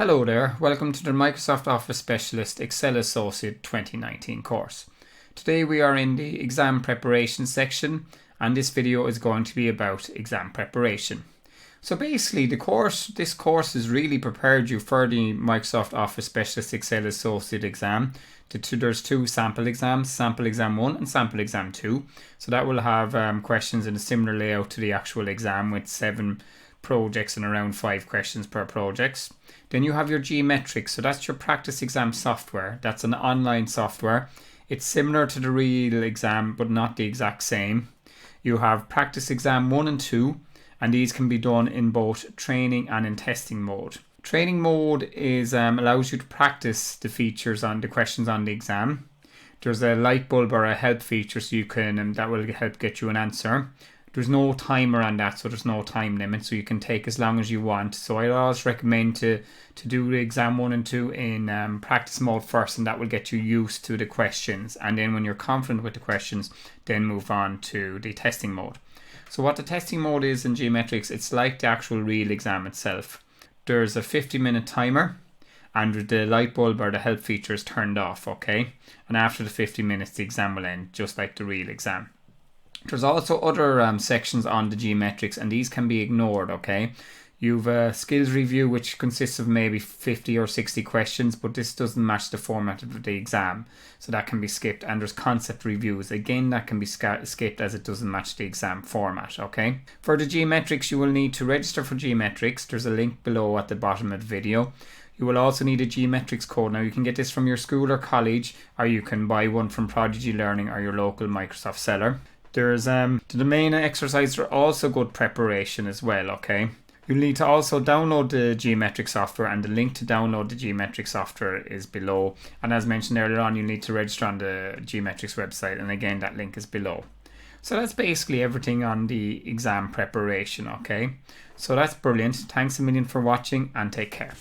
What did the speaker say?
Hello there, welcome to the Microsoft Office Specialist Excel Associate 2019 course. Today we are in the exam preparation section and this video is going to be about exam preparation. So basically this course has really prepared you for the Microsoft Office Specialist Excel Associate exam. There's two sample exams, Sample Exam 1 and Sample Exam 2. So that will have questions in a similar layout to the actual exam with 7 projects and around 5 questions per project. Then you have your GMetrix, so that's your practice exam software. That's an online software. It's similar to the real exam but not the exact same. You have practice exam 1 and 2 and these can be done in both training and in testing mode. Training mode is allows you to practice the features on the questions on the exam. There's a light bulb or a help feature so you can that will help get you an answer. There's no timer on that, so there's no time limit, so you can take as long as you want. So I always recommend to do the exam 1 and 2 in practice mode first, and that will get you used to the questions. And then when you're confident with the questions, then move on to the testing mode. So what the testing mode is in GMetrix, it's like the actual real exam itself. There's a 50-minute timer and the light bulb or the help feature is turned off, okay? And after the 50 minutes, the exam will end, just like the real exam. There's also other sections on the GMetrix and these can be ignored, okay? You've a skills review which consists of maybe 50 or 60 questions, but this doesn't match the format of the exam, so that can be skipped. And there's concept reviews, again that can be skipped as it doesn't match the exam format, okay? For the GMetrix you will need to register for GMetrix. There's a link below at the bottom of the video. You will also need a GMetrix code. Now you can get this from your school or college, or you can buy one from Prodigy Learning or your local Microsoft seller. There's the domain exercises are also good preparation as well, okay? You'll need to also download the GMetrix software, and the link to download the GMetrix software is below. And as mentioned earlier on, you'll need to register on the GMetrix website, and again that link is below. So that's basically everything on the exam preparation, okay? So that's brilliant. Thanks a million for watching and take care.